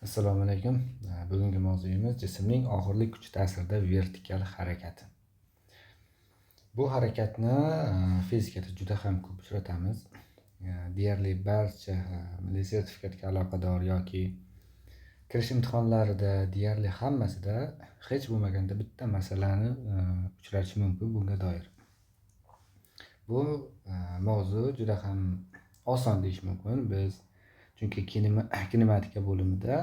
Assalomu alaykum. Bugungi mavzuyimiz jismning og'irlik kuchi ta'sirida vertikal harakati. Bu harakatni fizikada juda ham ko'p uchratamiz. Deyarli barcha milliy sertifikatga aloqador yoki kirish imtihonlarida deyarli hammasida hech bo'lmaganda bitta masalani uchratish mumkin bunga doir. Bu mavzu juda ham oson deyish mumkin. Biz chunki kinematika bo'limida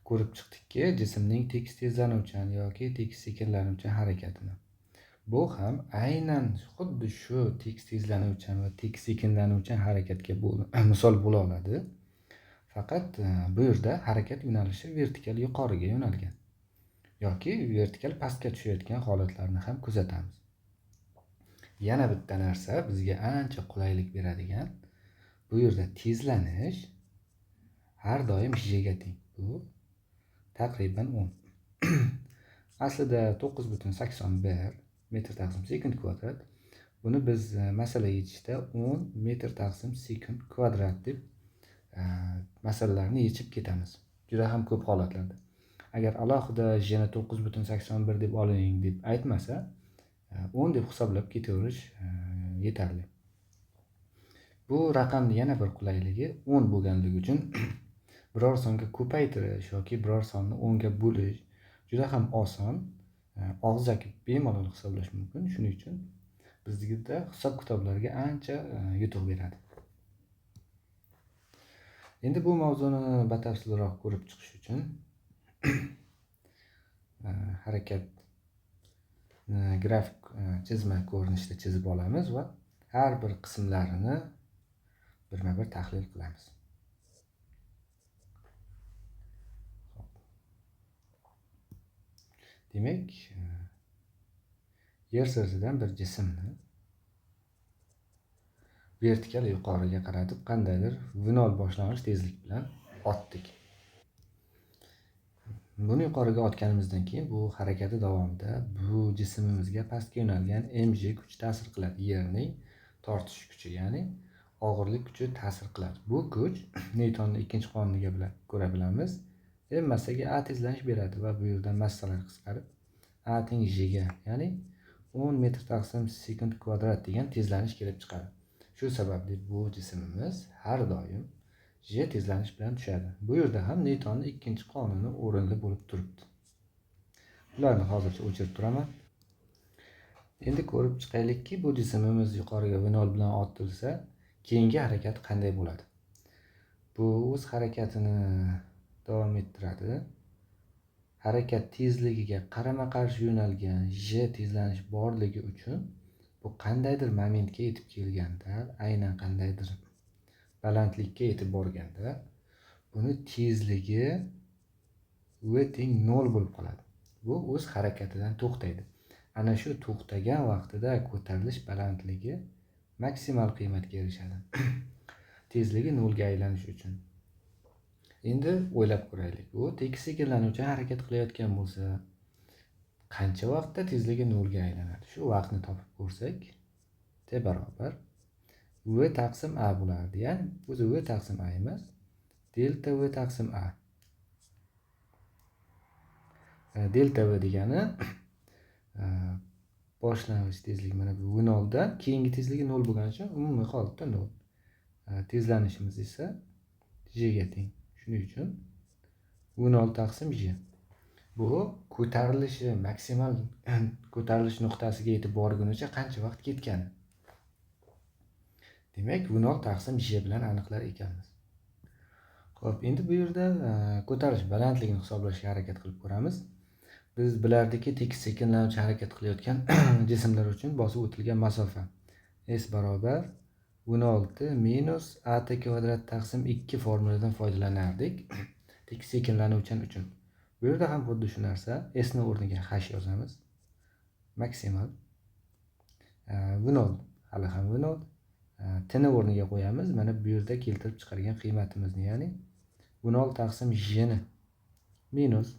ko'rib chiqdikki, jismning tekis tezlanuvchan yoki tekis sekinlanuvchan harakatini. Bu ham aynan xuddi shu tekis tezlanuvchan va tekis sekinlanuvchan harakatga misol bo'la oladi. Faqat bu yerda harakat yo'nalishi vertikal yuqoriga yo'nalgan yoki vertikal pastga tushayotgan holatlarni ham kuzatamiz. Yana bitta narsa bizga ancha qulaylik beradigan, bu yerda tezlanish har doim j ga teng. Bu taqriban 10. Aslida 9,81 metr taqsim sekund kvadrat. Buni biz masala yechishda 10 metr taqsim sekund kvadrat deb masalalarni yechib ketamiz. Juda ham ko'p holatlarda. Agar alohida jni 9,81 deb oling deb aytmasa, 10 deb hisoblab ketaverish yetarli. Bu raqamning yana bir qulayligi 10 bo'lganligi uchun biror songa ko'paytirish yoki biror sonni 10 ga bo'lish juda ham oson. Og'zaki bemalol hisoblash mumkin. Shuning uchun bizga hisob kitoblarga ancha yutuq beradi. Endi bu mavzuni batafsilroq ko'rib chiqish uchun harakat grafik chizma ko'rinishida chizib olamiz va har bir qismlarini birma-bir tahlil qilamiz. Demak, yer sirtidan bir jismni vertikal yuqoriga qaratib qandaydir v0 boshlang'ich tezlik bilan otdik. Buni yuqoriga otganimizdan keyin bu harakati davomida bu jismimizga pastga yo'nalgan mg kuchi ta'sir qiladi. Yerning tortish kuchi, ya'ni og'irlik kuchi ta'sir qiladi. Bu kuch Newtonning ikkinchi qonuniga ko'ra bilamiz. M massaga a tezlanish beradi va bu yerdan massalar qisqarib a teng j ga, ya'ni 10 metr taqsim sekund kvadrat degan tezlanish kelib chiqadi. Shu sababli bu jismimiz har doim j tezlanish bilan tushadi. Bu yerda ham Newtonning ikkinchi qonuni o'rinli bo'lib turibdi. Bularni hozircha o'chirib turaman. Endi ko'rib chiqaylikki, bu jismimiz yuqoriga v0 bilan otilsa, keyingi harakat qanday bo'ladi? Bu o'z harakatini davom ettiradi. Harakat tezligiga qarama-qarshi yo'nalgan j tezlanish borligi uchun bu qandaydir momentga yetib kelganda, aynan qandaydir balandlikka yetib borganda, buni tezligi v teng 0 bo'lib qoladi. Bu o'z harakatidan to'xtaydi. Ana shu to'xtagan vaqtida ko'tarilish balandligi maksimal qiymatga erishadi. Tezligi 0 ga aylanish uchun. Endi o'ylab ko'raylik. U tekis sekinlanuvchan harakat qilayotgan bo'lsa, qancha vaqtda tezligi 0 ga aylanadi? Shu vaqtni topib ko'rsak, t barobar v taqsim a bo'lardi. Ya'ni o'zi v taqsim a emas, delta v taqsim a. Delta v degani boshlang'ich tezlik, mana bu v0 dan keyingi tezligi 0 bo'lgani uchun umumiy holatda 0. Tezlanishimiz esa j ga teng. Shuning uchun v0 taqsim j. Bu ko'tarilishi maksimal ko'tarilish nuqtasiga yetib borgunicha qancha vaqt ketgani. Demak, v0 taqsim j bilan aniqlar ekanmiz. Xo'p, endi bu yerda ko'tarilish balandligini hisoblashga harakat qilib ko'ramiz. Biz bilardiki, tekis sekinlanuvchi harakat qilayotgan jismlar uchun bosib o'tilgan masofa s barobar v0 minus at kvadrat taqsim 2 formuladan foydalanardik. Tekis sekinlanuvchan uchun. Bu yerda ham xuddi shu narsa. S ni o'rniga h yozamiz. Maksimal v0 hali ham v0 t ni o'rniga qo'yamiz. Mana bu yerda keltirib chiqargan qiymatimizni, ya'ni v0 taqsim j ni minus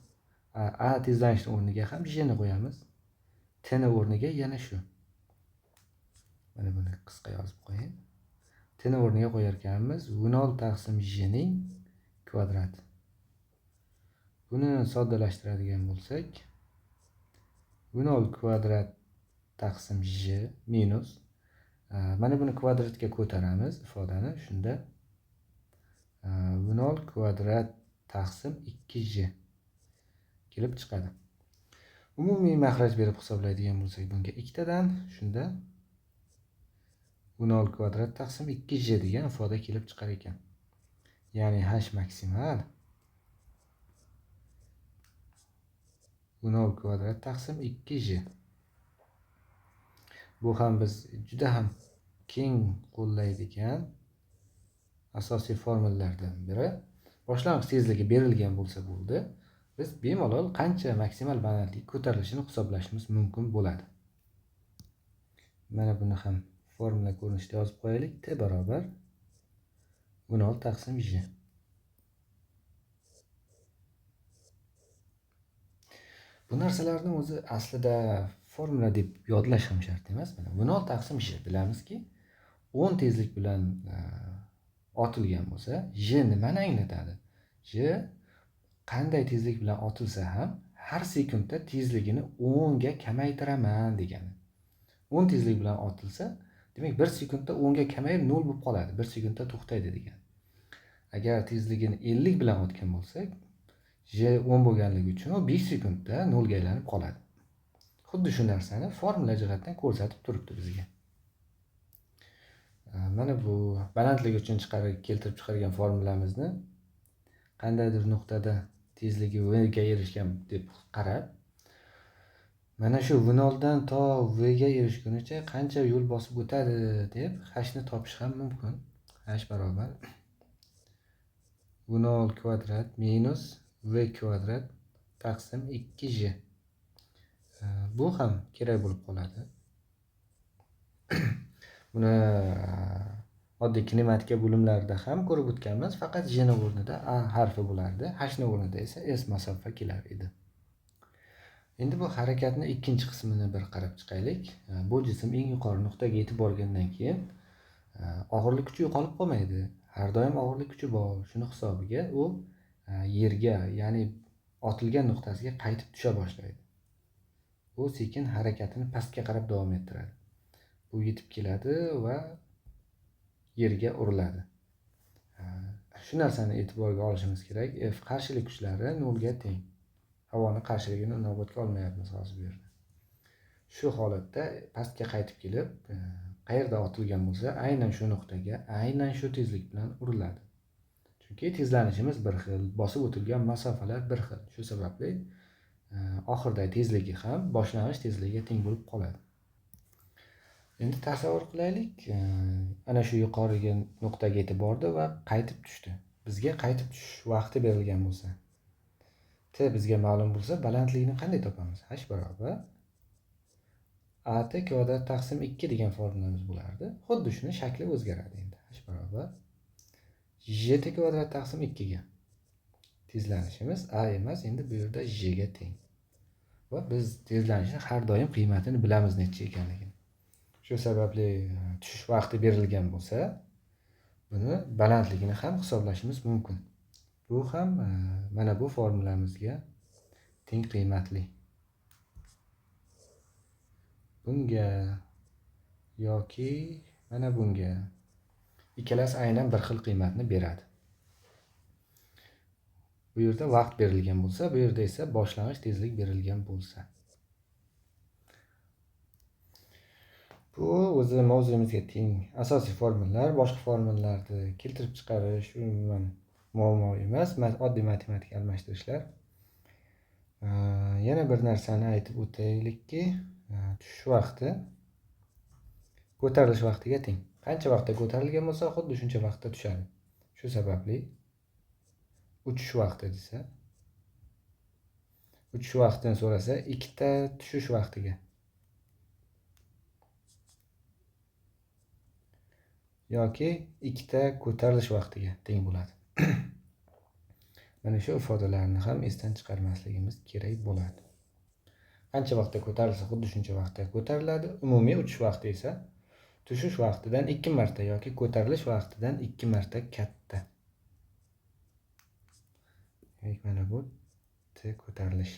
a tezlanishni o'rniga ham j ni qo'yamiz. T ni o'rniga yana shu. Mana buni qisqa yozib qo'ying. T ni o'rniga qo'yar ekanmiz v0 taqsim j ning kvadrati. buni soddalashtiradigan bo'lsak, v0 kvadrat taqsim j minus, mana buni kvadratga ko'taramiz ifodani, shunda v0 kvadrat taqsim 2j kelib chiqadi. Umumiy maxraj berib hisoblaydigan bo'lsak, bunga ikkitadan, shunda v0 kvadrat taqsim 2j degan ifoda kelib chiqar ekan. Ya'ni h maksimal v0 kvadrat taqsim 2j. Bu ham biz juda ham keng qo'llaydigan asosiy formullardan biri. Boshlang'ich tezligi berilgan bo'lsa bo'ldi, biz bemalol qancha maksimal balandlik ko'tarilishini hisoblashimiz mumkin bo'ladi. Mana buni ham formula ko'rinishida yozib qo'yaylik. T barobar v0 taqsim j. Bu narsalarni o'zi aslida formula deb yodlash ham shart emas. Mana v0 taqsim j bilamizki, 10 tezlik bilan otilgan bo'lsa, j nimani anglatadi? J qanday tezlik bilan otilsa ham har sekundda tezligini 10 ga kamaytiraman degani. 10 tezlik bilan otilsa, demak 1 sekundda 10 ga kamayib 0 bo'lib qoladi. 1 sekundda to'xtaydi degan. Agar tezligini 50 bilan otgan bo'lsak, j 10 bo'lganligi uchun u 5 sekundda 0 ga aylanib qoladi. Xuddi shu narsani formula jihatdan ko'rsatib turibdi bizga. Mana bu balandlik uchun keltirib chiqargan formulamizni qandaydir nuqtada tezligi v ga erishgan deb qarab, mana shu v0 dan to v ga erishgunicha qancha yo'l bosib o'tadi deb h ni topish ham mumkin. H barobar v0 kvadrat minus v kvadrat taqsim 2j. Bu ham kerak bo'lib qoladi. Buni oddiy kinematika bo'limlarida ham ko'rib o'tganmiz, faqat j ning o'rnida a harfi bo'lardi, h ning o'rnida esa s masofa kelar edi. Endi bu harakatning ikkinchi qismini bir qarab chiqaylik. Bu jism eng yuqori nuqtaga yetib borgandan keyin og'irlik kuchi yo'qolib qolmaydi. Har doim og'irlik kuchi bor. Shuni hisobiga u yerga, ya'ni otilgan nuqtasiga qaytib tusha boshlaydi. U sekin harakatini pastga qarab davom ettiradi. Bu yetib keladi va yerga uriladi. Shu narsani e'tiborga olishimiz kerak. F qarshilik kuchlari 0 ga teng. Havoni qarshiligini inobatga olmayapmiz hozir bu yerda. Shu holatda pastga qaytib kelib, qayerda otilgan bo'lsa, aynan shu nuqtaga, aynan shu tezlik bilan uriladi. Chunki tezlanishimiz bir xil, bosib o'tilgan masofalar bir xil. Shu sababli oxirdagi tezligi ham boshlang'ich tezligiga teng bo'lib qoladi. Endi tasavvur qilaylik, ana shu yuqoriga nuqtaga yetib bordi va qaytib tushdi. Bizga qaytib tushish vaqti berilgan bo'lsa, t bizga ma'lum bo'lsa, balandlikni qanday topamiz? H barobar at kvadrat taqsim 2 degan formulamiz bo'lardi. Xuddi shuni shakli o'zgaradi endi. H barobar j kvadrat taqsim 2 ga. Tezlanishimiz a emas, endi bu yerda j ga teng. Va biz tezlanishning har doim qiymatini bilamiz necha ekanligini. Shu sababli tushish vaqti berilgan bo'lsa, buni balandligini ham hisoblashimiz mumkin. Bu ham mana bu formulamizga teng qiymatli. Bunga yoki mana bunga ikkalasi aynan bir xil qiymatni beradi. Bu yerda vaqt berilgan bo'lsa, bu yerda esa boshlang'ich tezlik berilgan bo'lsa. Bu o'zi mavzumizga teng asosiy formullar, boshqa formullarni keltirib chiqarish umuman muammo emas, oddiy matematik almashtirishlar. Yana bir narsani aytib o'taylikki, tushish vaqti ko'tarilish vaqtiga teng. Qancha vaqtda ko'tarilgan bo'lsa, xuddi shuncha vaqtda tushadi. Shu sababli uchish vaqti desa, uchish vaqtini so'rasa, ikkita tushish vaqtiga yoki ikkita ko'tarilish vaqtiga teng bo'ladi. Mana shu ifodalarni ham esdan chiqarmasligimiz kerak bo'ladi. Qancha vaqtda ko'tarilsa, xuddi shuncha vaqtda ko'tariladi. Umumiy uchish vaqti esa tushish vaqtidan 2 marta yoki ko'tarilish vaqtidan 2 marta katta. Mana bu ko'tarilish.